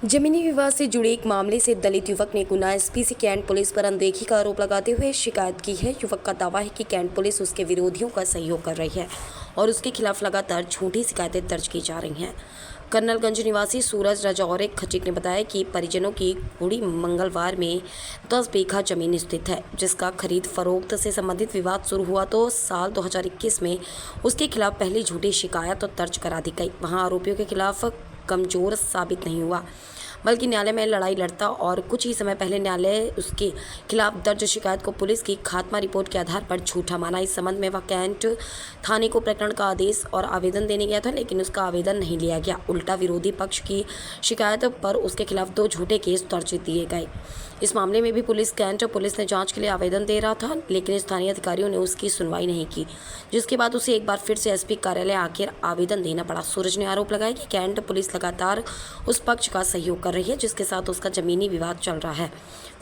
जमीनी विवाद से जुड़े एक मामले से दलित युवक ने गुना एसपी से कैंट पुलिस पर अनदेखी का आरोप लगाते हुए शिकायत की है। युवक का दावा है कि कैंट पुलिस उसके विरोधियों का सहयोग कर रही है और उसके खिलाफ लगातार झूठी शिकायतें दर्ज की जा रही हैं। कर्नलगंज निवासी सूरज राजौरे खटीक ने बताया कि परिजनों की कुड़ी मंगलवार में 10 बीघा जमीन स्थित है, जिसका खरीद फरोख्त से संबंधित विवाद शुरू हुआ तो साल 2021 में उसके खिलाफ पहली झूठी शिकायत दर्ज करा दी गई। वहां आरोपियों के खिलाफ कमजोर साबित नहीं हुआ, बल्कि न्यायालय में लड़ाई लड़ता और कुछ ही समय पहले न्यायालय उसके खिलाफ दर्ज शिकायत को पुलिस की खात्मा रिपोर्ट के आधार पर झूठा माना। इस संबंध में वह कैंट थाने को प्रकरण का आदेश और आवेदन देने गया था, लेकिन उसका आवेदन नहीं लिया गया। उल्टा विरोधी पक्ष की शिकायत पर उसके खिलाफ 2 झूठे केस दर्ज दिए गए। इस मामले में भी कैंट पुलिस ने जांच के लिए आवेदन दे रहा था, लेकिन स्थानीय अधिकारियों ने उसकी सुनवाई नहीं की, जिसके बाद उसे एक बार फिर से एसपी कार्यालय आकर आवेदन देना पड़ा। सूरज ने आरोप लगाया कि कैंट पुलिस लगातार उस पक्ष का सहयोग कर रही है जिसके साथ उसका जमीनी विवाद चल रहा है।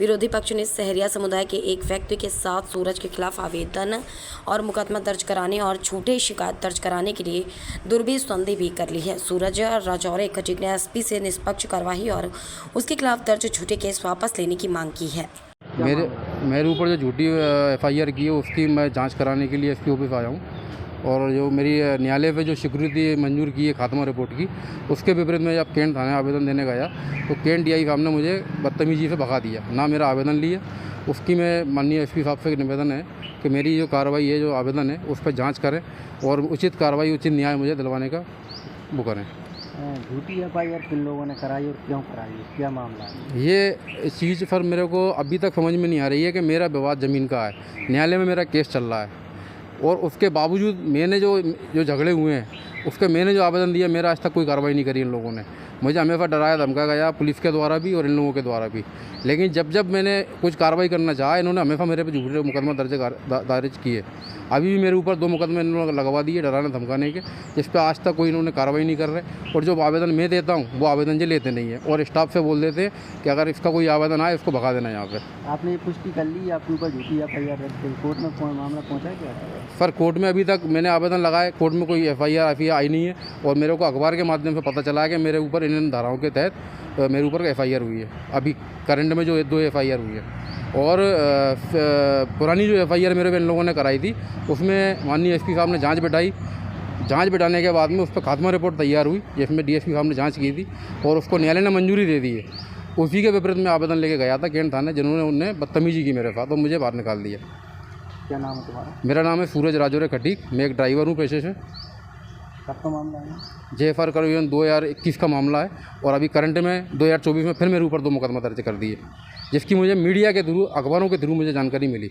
विरोधी पक्ष ने सहरिया समुदाय के एक व्यक्ति के साथ सूरज के खिलाफ आवेदन और मुकदमा दर्ज कराने और झूठे शिकायत दर्ज कराने के लिए दुर्भी संधि भी कर ली है। सूरज राजौरे खटीक ने एसपी से निष्पक्ष कार्रवाई और उसके खिलाफ दर्ज झूठे केस वापस लेने की मांग की है। मेरे ऊपर जो झूठी एफआईआर की है उसकी मैं जांच कराने के लिए एसपी ऑफिस आया हूँ, और जो मेरी न्यायालय पे जो स्वीकृति मंजूर की है खात्मा रिपोर्ट की, उसके विपरीत में जब कैंट थाने आवेदन देने गया तो कैंट डीआई साहब ने मुझे बदतमीजी से भगा दिया, ना मेरा आवेदन लिया। उसकी मैं माननीय एसपी साहब से निवेदन है कि मेरी जो कार्रवाई है, जो आवेदन है, उस पर जाँच करें और उचित कार्रवाई, उचित न्याय मुझे दिलवाने का वो करें। झूठी एफआईआर किन लोगों ने कराई और क्यों कराई, क्या मामला है? ये चीज़ पर मेरे को अभी तक समझ में नहीं आ रही है कि मेरा विवाद ज़मीन का है, न्यायालय में मेरा केस चल रहा है और उसके बावजूद मैंने जो झगड़े हुए हैं उसके मैंने जो आवेदन दिया, मेरा आज तक कोई कार्रवाई नहीं करी इन लोगों ने। मुझे हमेशा डराया धमका गया पुलिस के द्वारा भी और इन लोगों के द्वारा भी, लेकिन जब मैंने कुछ कार्रवाई करना चाहा, इन्होंने हमेशा मेरे पे झूठे मुकदमा दर्ज किए। अभी भी मेरे ऊपर 2 मुकदमे इन्होंने लगवा दिए डराने धमकाने के, जिस पर आज तक कोई इन्होंने कार्रवाई नहीं कर रहे। और जो आवेदन मैं देता हूँ वो आवेदन ये लेते नहीं है और स्टाफ से बोल देते हैं कि अगर इसका कोई आवेदन आए उसको भगा देना यहाँ पर। आपने ये पुष्टि कर ली आपके ऊपर झूठी एफआईआर कोर्ट में मामला पहुँचा क्या? सर, कोर्ट में अभी तक मैंने आवेदन लगाए, कोर्ट में कोई एफआईआर आई नहीं है और मेरे को अखबार के माध्यम से पता चला है कि मेरे ऊपर इन धाराओं के तहत मेरे ऊपर एफआईआर हुई है। अभी करंट में जो 2 एफआईआर हुई है और पुरानी जो एफआईआर मेरे पे इन लोगों ने कराई थी उसमें माननीय एसपी साहब ने जांच बिठाने के बाद में उस पर खात्मा रिपोर्ट तैयार हुई, जिसमें डीएसपी साहब ने जांच की थी और उसको न्यायालय ने मंजूरी दे दी है। उसी के विपरीत में आवेदन लेके गया था कैंट थाने, जिन्होंने उन्हें बदतमीजी की मेरे साथ और मुझे बाहर निकाल दिया। क्या नाम है तुम्हारा? मेरा नाम है सूरज राजौरे खटीक, मैं एक ड्राइवर हूँ पेशे से। कब का मामला है? JFR करीबन 2021 का मामला है और अभी करंट में 2024 में फिर मेरे ऊपर 2 मुकदमा दर्ज कर दिए, जिसकी मुझे मीडिया के थ्रू, अखबारों के थ्रू मुझे जानकारी मिली।